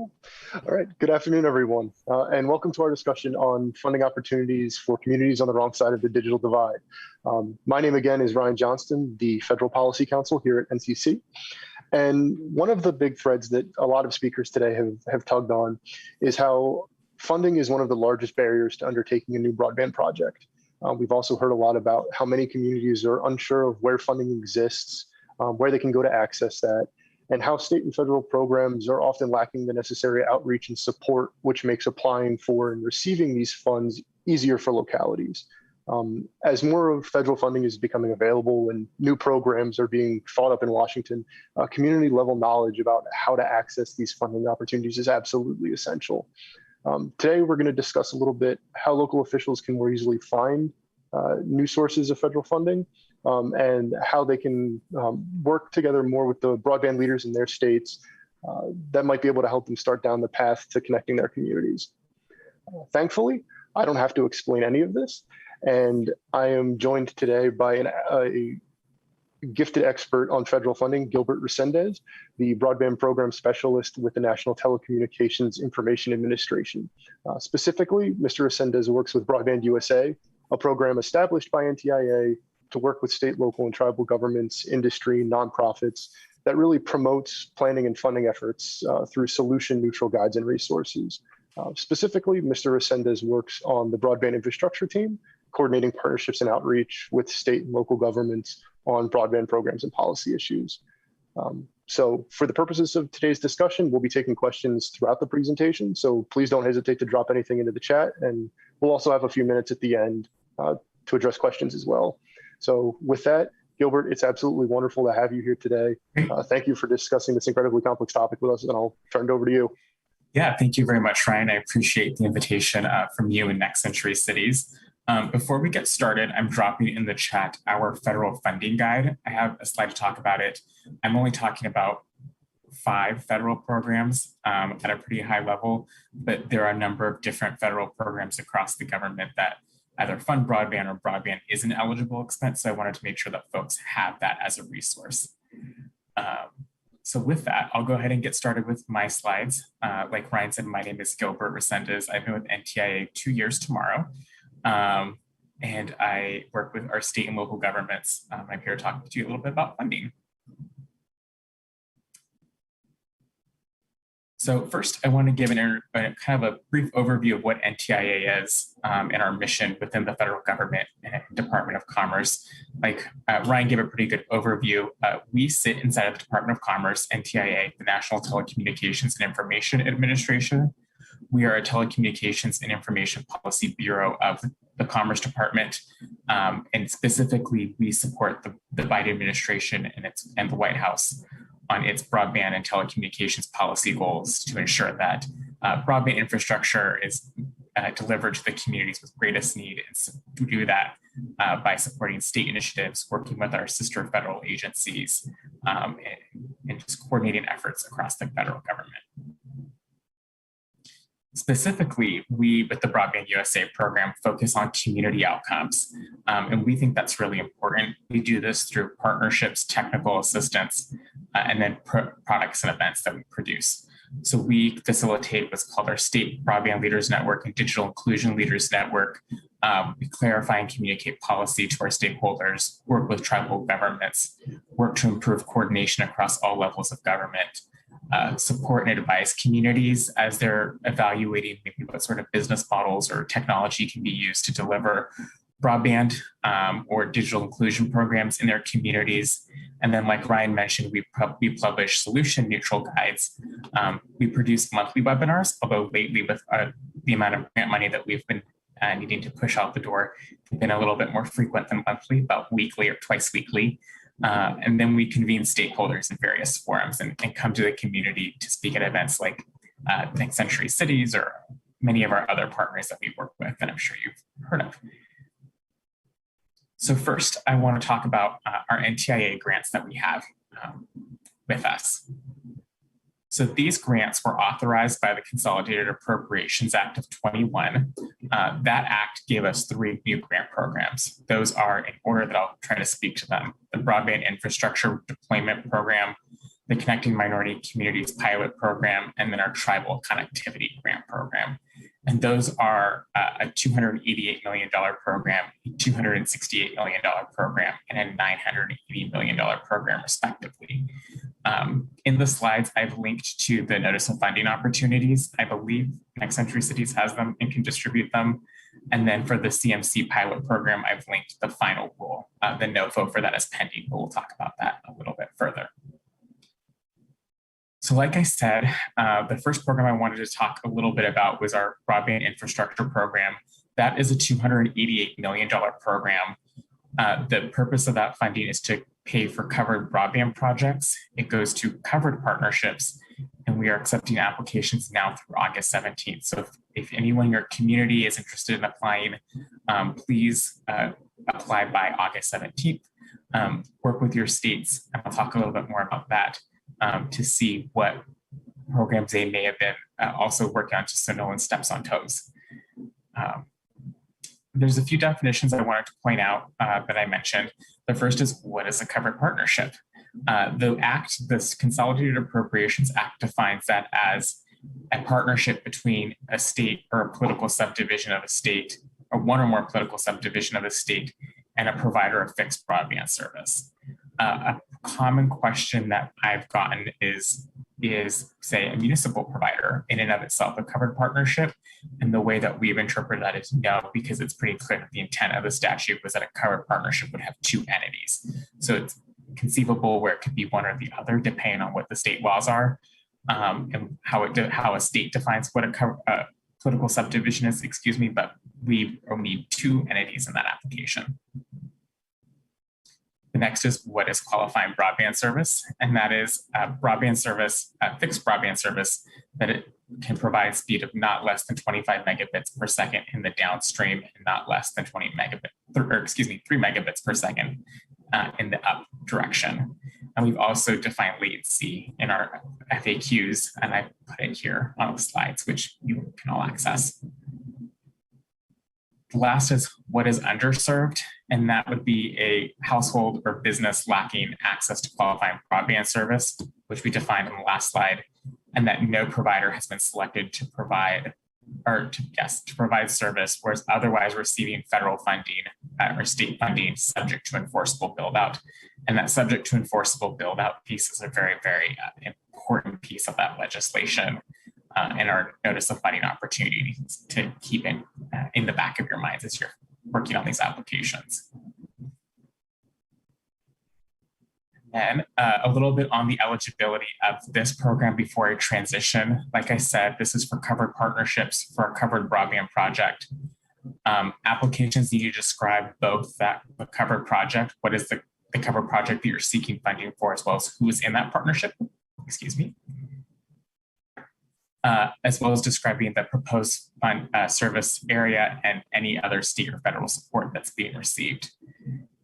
Cool. All right. Good afternoon, everyone, and welcome to our discussion on funding opportunities for communities on the wrong side of the digital divide. My name again is Ryan Johnston, the Federal Policy Counsel here at NCC. And one of the big threads that a lot of speakers today have tugged on is how funding is one of the largest barriers to undertaking a new broadband project. We've also heard a lot about how many communities are unsure of where funding exists, where they can go to access that, and how state and federal programs are often lacking the necessary outreach and support, which makes applying for and receiving these funds easier for localities. As more of federal funding is becoming available and new programs are being thought up in Washington, community level knowledge about how to access these funding opportunities is absolutely essential. Today, we're going to discuss a little bit how local officials can more easily find new sources of federal funding, and how they can work together more with the broadband leaders in their states that might be able to help them start down the path to connecting their communities. Thankfully, I don't have to explain any of this, and I am joined today by a gifted expert on federal funding, Gilbert Resendez, the broadband program specialist with the National Telecommunications Information Administration. Specifically, Mr. Resendez works with Broadband USA, a program established by NTIA to work with state, local, and tribal governments, industry, nonprofits that really promotes planning and funding efforts through solution-neutral guides and resources. Specifically, Mr. Resendez works on the broadband infrastructure team, coordinating partnerships and outreach with state and local governments on broadband programs and policy issues. So for the purposes of today's discussion, we'll be taking questions throughout the presentation, so please don't hesitate to drop anything into the chat, and we'll also have a few minutes at the end to address questions as well. So with that, Gilbert, it's absolutely wonderful to have you here today. Thank you for discussing this incredibly complex topic with us, and I'll turn it over to you. Yeah, thank you very much, Ryan. I appreciate the invitation from you and Next Century Cities. Before we get started, I'm dropping in the chat our federal funding guide. I have a slide to talk about it. I'm only talking about 5 federal programs at a pretty high level, but there are a number of different federal programs across the government that either fund broadband or broadband is an eligible expense. So I wanted to make sure that folks have that as a resource. So with that, I'll go ahead and get started with my slides. Like Ryan said, my name is Gilbert Resendez. I've been with NTIA 2 years tomorrow. And I work with our state and local governments. I'm here to talk to you a little bit about funding. So first, I want to give kind of a brief overview of what NTIA is and our mission within the federal government and Department of Commerce. Like Ryan gave a pretty good overview. We sit inside of the Department of Commerce, NTIA, the National Telecommunications and Information Administration. We are a telecommunications and information policy bureau of the Commerce Department, and specifically, we support the Biden administration and the White House on its broadband and telecommunications policy goals to ensure that broadband infrastructure is delivered to the communities with greatest need, and to do that by supporting state initiatives, working with our sister federal agencies, and just coordinating efforts across the federal government. Specifically, we, with the Broadband USA program, focus on community outcomes, and we think that's really important. We do this through partnerships, technical assistance, and then products and events that we produce. So we facilitate what's called our State Broadband Leaders Network and Digital Inclusion Leaders Network. We clarify and communicate policy to our stakeholders, work with tribal governments, work to improve coordination across all levels of government, support and advise communities as they're evaluating maybe what sort of business models or technology can be used to deliver broadband or digital inclusion programs in their communities. And then, like Ryan mentioned, we publish solution neutral guides. We produce monthly webinars, although lately with the amount of grant money that we've been needing to push out the door, it's been a little bit more frequent than monthly, about weekly or twice weekly. And then we convene stakeholders in various forums and come to the community to speak at events like Next Century Cities or many of our other partners that we work with that I'm sure you've heard of. So first, I want to talk about our NTIA grants that we have with us. So these grants were authorized by the Consolidated Appropriations Act of 21. That act gave us 3 new grant programs. Those are in order that I'll try to speak to them: the Broadband Infrastructure Deployment Program, the Connecting Minority Communities Pilot Program, and then our Tribal Connectivity Grant Program. And those are a $288 million program, a $268 million program, and a $980 million program, respectively. In the slides, I've linked to the notice of funding opportunities. I believe Next Century Cities has them and can distribute them. And then for the CMC pilot program, I've linked the final rule. The NOFO for that is pending, but we'll talk about that a little bit further. So like I said, the first program I wanted to talk a little bit about was our broadband infrastructure program. That is a $288 million program. The purpose of that funding is to pay for covered broadband projects. It goes to covered partnerships, and we are accepting applications now through August 17th. So if anyone in your community is interested in applying, please apply by August 17th. Work with your states, and I'll talk a little bit more about that to see what programs they may have been also working on, just so no one steps on toes. There's a few definitions I wanted to point out that I mentioned. The first is, what is a covered partnership? The Act, this Consolidated Appropriations Act, defines that as a partnership between a state or a political subdivision of a state, or one or more political subdivision of a state, and a provider of fixed broadband service. A common question that I've gotten is say a municipal provider in and of itself a covered partnership? And the way that we've interpreted that is no, because it's pretty clear that the intent of the statute was that a covered partnership would have two entities. So it's conceivable where it could be one or the other, depending on what the state laws are, and how a state defines what a political subdivision is, but we need two entities in that application. The next is, what is qualifying broadband service? And that is broadband service, fixed broadband service that it can provide speed of not less than 25 megabits per second in the downstream and not less than 3 megabits per second in the up direction. And we've also defined latency in our FAQs, and I put it here on the slides, which you can all access. The last is, what is underserved? And that would be a household or business lacking access to qualifying broadband service, which we defined in the last slide, and that no provider has been selected to provide service, whereas otherwise receiving federal funding or state funding subject to enforceable build-out. And that subject to enforceable build-out piece is a very, very important piece of that legislation. And our notice of funding opportunities to keep in the back of your minds as you're working on these applications. And a little bit on the eligibility of this program before I transition. Like I said, this is for covered partnerships for a covered broadband project. Applications need to describe both the covered project, what is the covered project that you're seeking funding for, as well as who's in that partnership, as well as describing the proposed fund service area and any other state or federal support that's being received.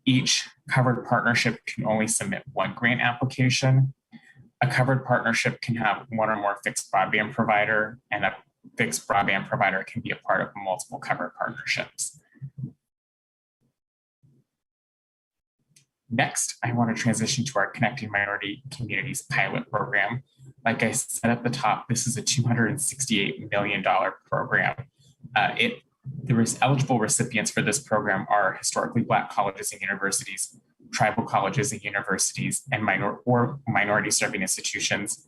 Each covered partnership can only submit one grant application. A covered partnership can have one or more fixed broadband provider, and a fixed broadband provider can be a part of multiple covered partnerships. Next, I want to transition to our Connecting Minority Communities pilot program. Like I said at the top, this is a $268 million program. The eligible recipients for this program are historically Black colleges and universities, tribal colleges and universities, and minority serving institutions.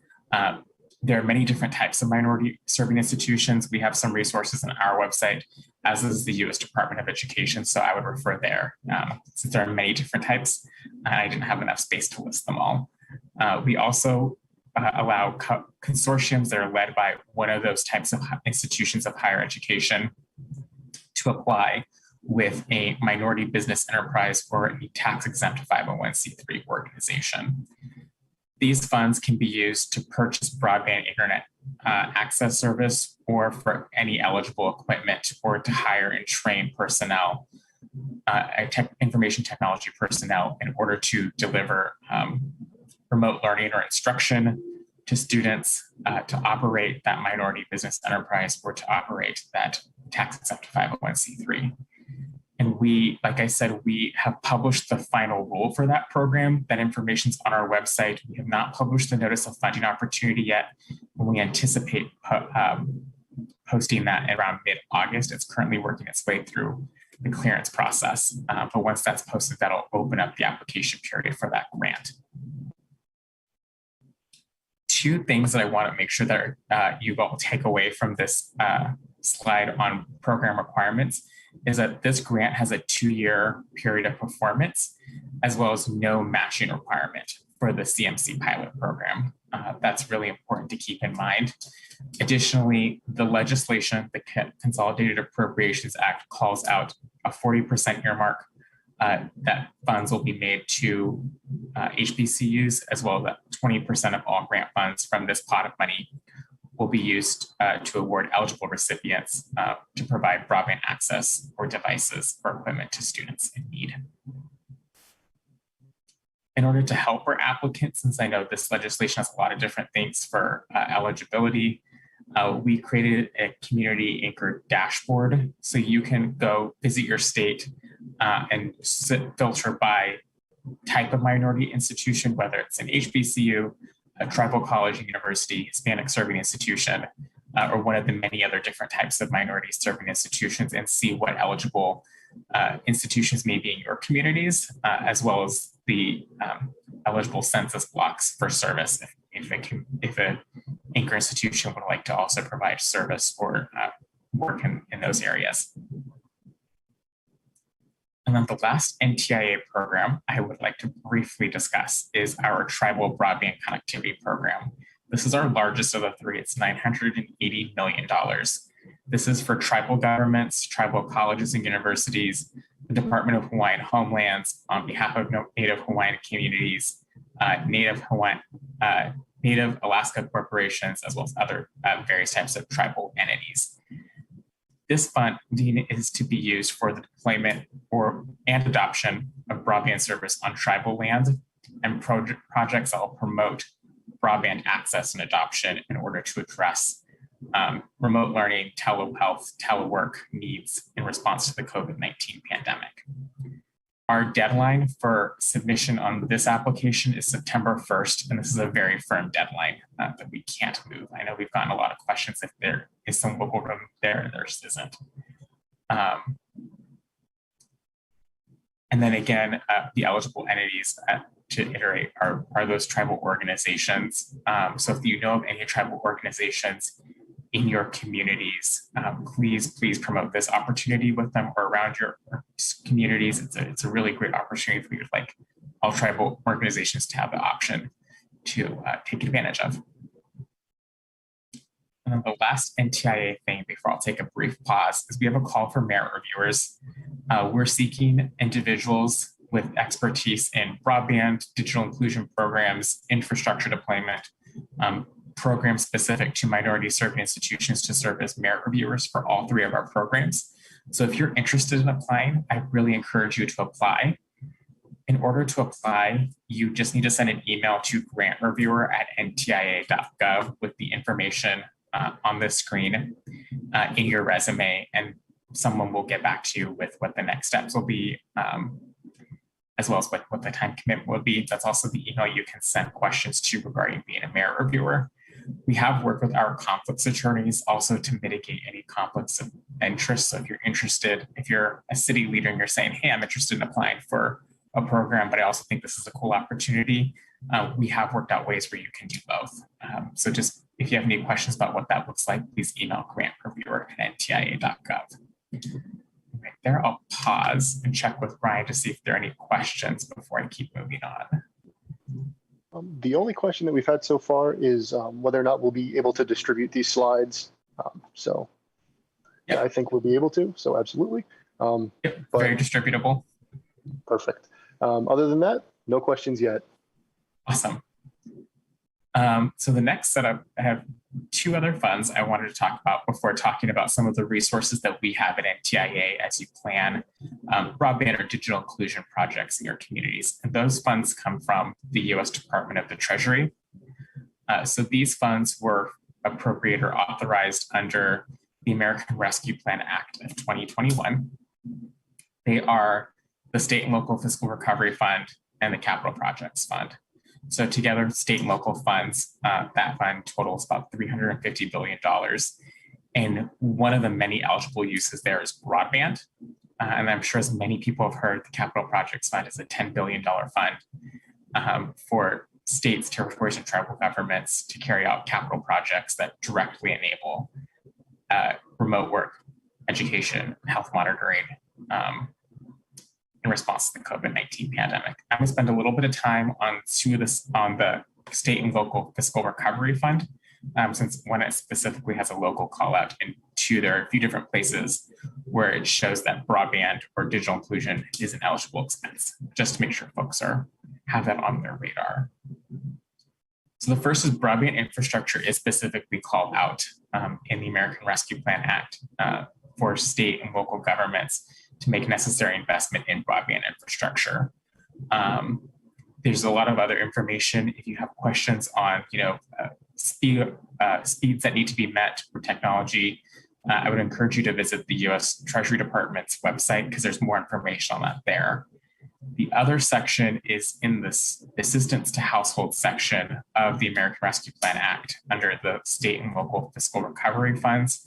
There are many different types of minority serving institutions. We have some resources on our website, as is the U.S. Department of Education, so I would refer there. Since there are many different types, I didn't have enough space to list them all. We also allow consortiums that are led by one of those types of institutions of higher education to apply with a minority business enterprise or a tax-exempt 501c3 organization. These funds can be used to purchase broadband internet access service, or for any eligible equipment, or to hire and train personnel, information technology personnel, in order to deliver remote learning or instruction to students, to operate that minority business enterprise, or to operate that tax-exempt 501c3. And we, like I said, we have published the final rule for that program. That information's on our website. We have not published the notice of funding opportunity yet, and we anticipate posting that around mid-August. It's currently working its way through the clearance process. But once that's posted, that'll open up the application period for that grant. Two things that I want to make sure that you all take away from this slide on program requirements is that this grant has a 2-year period of performance, as well as no matching requirement for the CMC pilot program. That's really important to keep in mind. Additionally, the legislation, the Consolidated Appropriations Act, calls out a 40% earmark that funds will be made to HBCUs, as well as that 20% of all grant funds from this pot of money will be used to award eligible recipients to provide broadband access or devices or equipment to students in need. In order to help our applicants, since I know this legislation has a lot of different things for eligibility, we created a community anchored dashboard so you can go visit your state and filter by type of minority institution, whether it's an HBCU, a tribal college and university, Hispanic serving institution, or one of the many other different types of minority serving institutions, and see what eligible institutions may be in your communities, as well as the eligible census blocks for service if an anchor institution would like to also provide service or work in those areas. And then the last NTIA program I would like to briefly discuss is our Tribal Broadband Connectivity Program. This is our largest of the three. It's $980 million. This is for tribal governments, tribal colleges and universities, the Department of Hawaiian Homelands, on behalf of Native Hawaiian communities, Native Alaska corporations, as well as other various types of tribal entities. This funding is to be used for the deployment and adoption of broadband service on tribal land and projects that will promote broadband access and adoption in order to address remote learning, telehealth, telework needs in response to the COVID-19 pandemic. Our deadline for submission on this application is September 1st, and this is a very firm deadline that we can't move. I know we've gotten a lot of questions if there is some wiggle room there, there just isn't. And then again, the eligible entities to iterate are those tribal organizations. So if you know of any tribal organizations in your communities, please promote this opportunity with them or around your communities. It's a really great opportunity for you, like all tribal organizations, to have the option to take advantage of. And then the last NTIA thing before I'll take a brief pause is we have a call for merit reviewers. We're seeking individuals with expertise in broadband, digital inclusion programs, infrastructure deployment, programs specific to minority serving institutions to serve as merit reviewers for all three of our programs. So if you're interested in applying, I really encourage you to apply. In order to apply, you just need to send an email to grantreviewer@ntia.gov with the information on the screen in your resume, and someone will get back to you with what the next steps will be, as well as what the time commitment will be. That's also the email you can send questions to regarding being a merit reviewer. We have worked with our conflicts attorneys also to mitigate any conflicts of interest. So if you're interested, if you're a city leader and you're saying, hey, I'm interested in applying for a program, but I also think this is a cool opportunity, we have worked out ways where you can do both. So just if you have any questions about what that looks like, please email grantreviewer@ntia.gov. Right there, I'll pause and check with Ryan to see if there are any questions before I keep moving on. The only question that we've had so far is whether or not we'll be able to distribute these slides. Yeah, I think we'll be able to, so absolutely. Yep, very distributable. Perfect. Other than that, no questions yet. Awesome. So the next setup, I have two other funds I wanted to talk about before talking about some of the resources that we have at NTIA as you plan broadband or digital inclusion projects in your communities. And those funds come from the U.S. Department of the Treasury. So these funds were appropriated or authorized under the American Rescue Plan Act of 2021. They are the State and Local Fiscal Recovery Fund and the Capital Projects Fund. So together, state and local funds, that fund totals about $350 billion. And one of the many eligible uses there is broadband. And I'm sure as many people have heard, the Capital Projects Fund is a $10 billion fund for states, territories, and tribal governments to carry out capital projects that directly enable remote work, education, health monitoring in response to the COVID-19 pandemic. I'm going to spend a little bit of time on the State and Local Fiscal Recovery Fund, since one it specifically has a local call out, and two, there are a few different places where it shows that broadband or digital inclusion is an eligible expense, just to make sure folks have that on their radar. So the first is broadband infrastructure is specifically called out in the American Rescue Plan Act for state and local governments to make necessary investment in broadband infrastructure. There's a lot of other information. If you have questions on, speeds that need to be met for technology, I would encourage you to visit the U.S. Treasury Department's website because there's more information on that there. The other section is in this assistance to households section of the American Rescue Plan Act under the state and local fiscal recovery funds.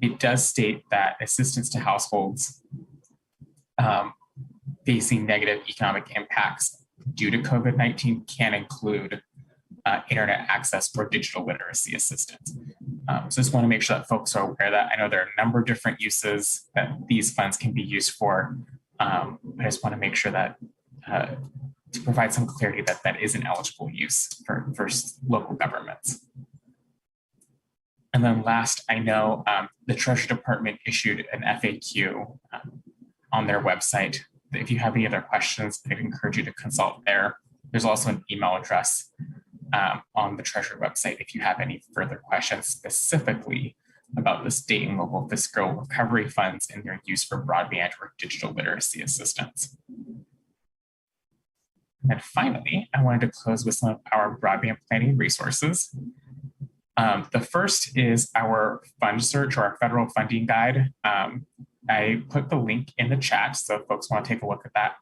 It does state that assistance to households facing negative economic impacts due to COVID-19 can include internet access or digital literacy assistance. So just want to make sure that folks are aware of that. I know there are a number of different uses that these funds can be used for. I just want to make sure that to provide some clarity that that is an eligible use for local governments. And then last, I know the Treasury Department issued an FAQ on their website. If you have any other questions, I'd encourage you to consult there. There's also an email address on the Treasury website if you have any further questions specifically about the state and local fiscal recovery funds and their use for broadband or digital literacy assistance. And finally, I wanted to close with some of our broadband planning resources. The first is our fund search or our federal funding guide. I put the link in the chat, so if folks want to take a look at that.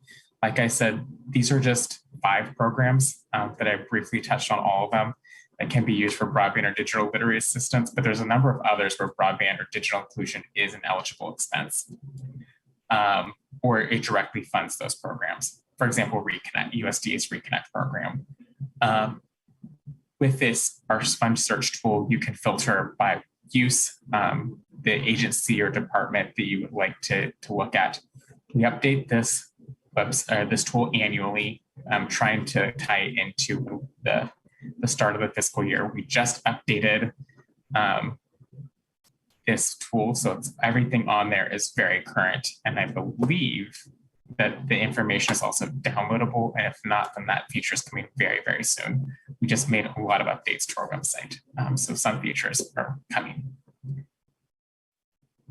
Like I said, these are just 5 programs that I briefly touched on all of them that can be used for broadband or digital literacy assistance, but there's a number of others where broadband or digital inclusion is an eligible expense, or it directly funds those programs. For example, Reconnect, USDA's Reconnect program. With this, our fund search tool, you can filter by use, the agency or department that you would like to look at. We update this tool annually, trying to tie into the start of the fiscal year. We just updated this tool, so everything on there is very current, and I believe that the information is also downloadable, and if not, then that feature is coming very, very soon. We just made a lot of updates to our website, so some features are coming.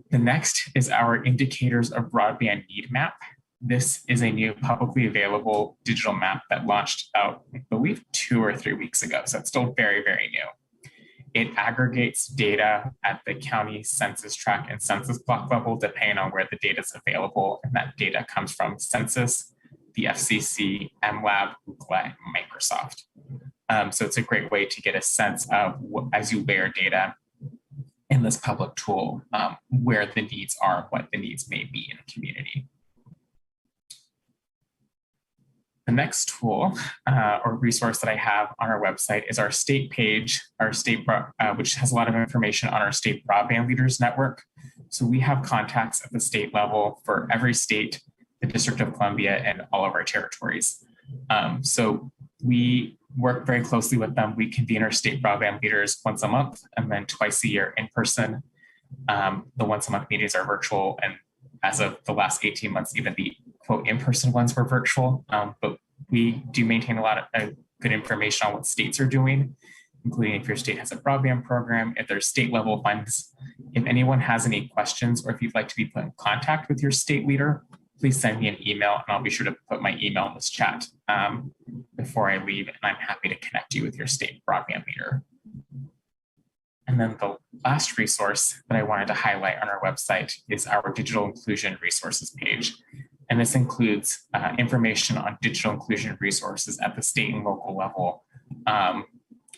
The next is our Indicators of Broadband Need Map. This is a new publicly available digital map that launched out, I believe, 2 or 3 weeks ago, so it's still very, very new. It aggregates data at the county census tract and census block level, depending on where the data is available. And that data comes from Census, the FCC, MLab, Google, and Microsoft. So it's a great way to get a sense of, as you layer data in this public tool, where the needs are, what the needs may be in a community. The next tool or resource that I have on our website is our state page, which has a lot of information on our state broadband leaders network. So we have contacts at the state level for every state, the District of Columbia, and all of our territories. So we work very closely with them. We convene our state broadband leaders once a month and then twice a year in person. The once a month meetings are virtual, and as of the last 18 months, even the quote in-person ones were virtual, but we do maintain a lot of good information on what states are doing, including if your state has a broadband program, if there's state level funds. If anyone has any questions, or if you'd like to be put in contact with your state leader, please send me an email, and I'll be sure to put my email in this chat before I leave, and I'm happy to connect you with your state broadband leader. And then the last resource that I wanted to highlight on our website is our digital inclusion resources page. And this includes information on digital inclusion resources at the state and local level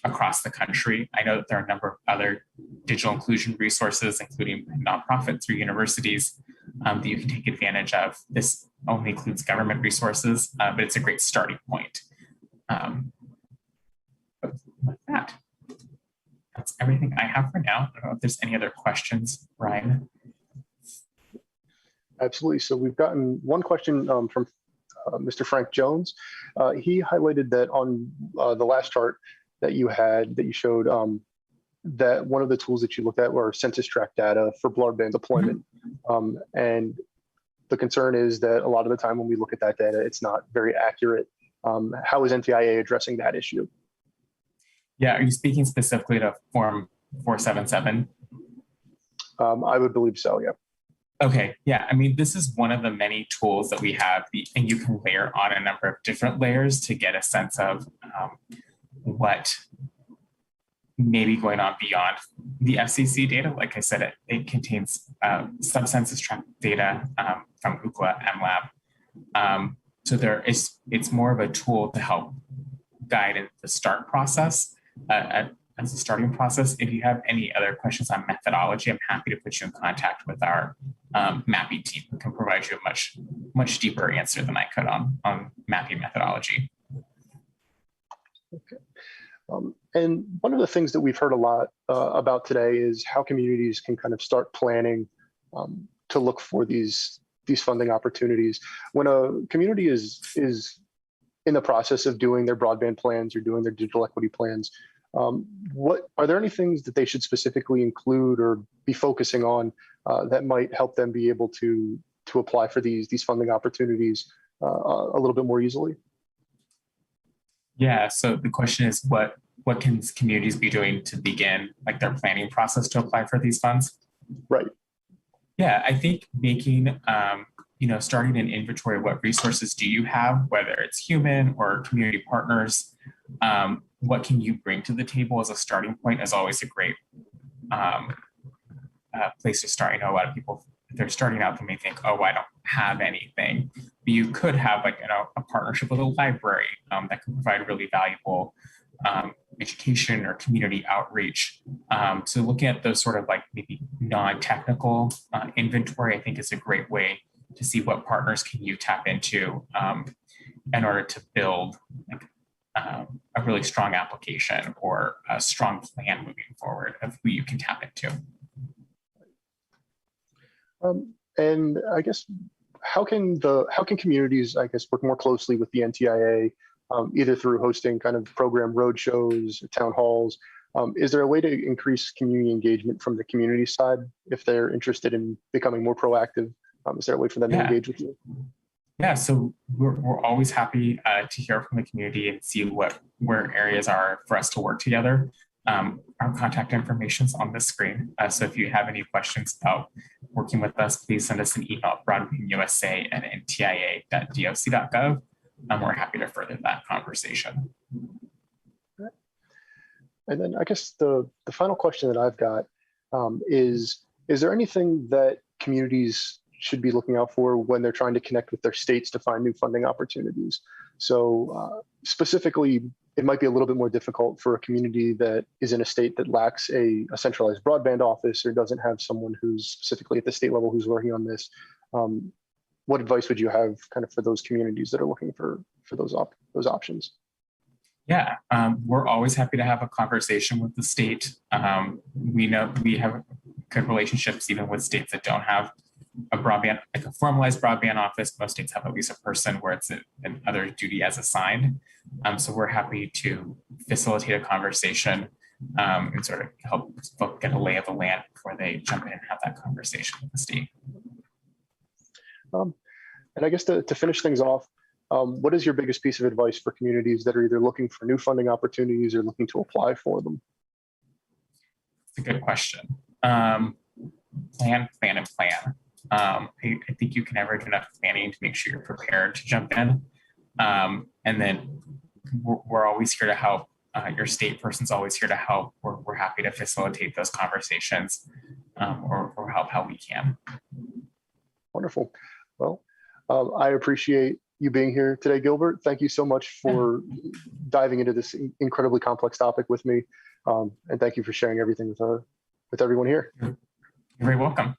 across the country. I know that there are a number of other digital inclusion resources, including nonprofits or universities, that you can take advantage of. This only includes government resources, but it's a great starting point. With that, that's everything I have for now. I don't know if there's any other questions, Ryan. Absolutely. So we've gotten one question from Mr. Frank Jones. He highlighted that on the last chart that you showed, that one of the tools that you looked at were census tract data for broadband deployment. And the concern is that a lot of the time when we look at that data, it's not very accurate. How is NTIA addressing that issue? Yeah, are you speaking specifically to Form 477? I would believe so, yeah. Okay, yeah, I mean, this is one of the many tools that we have, and you can layer on a number of different layers to get a sense of what may be going on beyond the FCC data. Like I said, it contains some census tract data from Ookla MLab. So it's more of a tool to help guide in the start process. As a starting process. If you have any other questions on methodology, I'm happy to put you in contact with our mapping team, who can provide you a much deeper answer than I could on mapping methodology. Okay. And one of the things that we've heard a lot about today is how communities can kind of start planning to look for these funding opportunities. When a community is in the process of doing their broadband plans or doing their digital equity plans, what are there any things that they should specifically include or be focusing on that might help them be able to apply for these funding opportunities a little bit more easily? Yeah, so the question is what can communities be doing to begin like their planning process to apply for these funds? Right. Yeah, I think making starting an inventory of what resources do you have, whether it's human or community partners. What can you bring to the table as a starting point is always a great place to start. I know a lot of people, if they're starting out, they may think, oh, I don't have anything. But you could have a partnership with a library that can provide really valuable education or community outreach. So looking at those sort of maybe non-technical inventory, I think is a great way to see what partners can you tap into in order to build a really strong application or a strong plan moving forward of who you can tap into. And I guess how can communities, I guess, work more closely with the NTIA, either through hosting kind of program roadshows, town halls? Is there a way to increase community engagement from the community side if they're interested in becoming more proactive? Is there a way for them to engage with you? Yeah, so we're always happy to hear from the community and see where areas are for us to work together. Our contact information is on the screen. So if you have any questions about working with us, please send us an email at broadbandUSA@ntia.doc.gov. We're happy to further that conversation. And then I guess the final question that I've got is there anything that communities should be looking out for when they're trying to connect with their states to find new funding opportunities? So specifically, it might be a little bit more difficult for a community that is in a state that lacks a centralized broadband office or doesn't have someone who's specifically at the state level who's working on this. What advice would you have kind of for those communities that are looking for those options? Yeah, we're always happy to have a conversation with the state. We know we have good relationships even with states that don't have a broadband, like a formalized broadband office. Most states have at least a person where it's another duty as assigned. So we're happy to facilitate a conversation and sort of help folks get a lay of the land before they jump in and have that conversation with the state. And I guess to finish things off, what is your biggest piece of advice for communities that are either looking for new funding opportunities or looking to apply for them? It's a good question. Plan. I think you can never do enough planning to make sure you're prepared to jump in. And then we're always here to help. Your state person's always here to help. We're happy to facilitate those conversations or help how we can. Wonderful. Well, I appreciate you being here today, Gilbert. Thank you so much for diving into this incredibly complex topic with me. And thank you for sharing everything with everyone here. You're very welcome.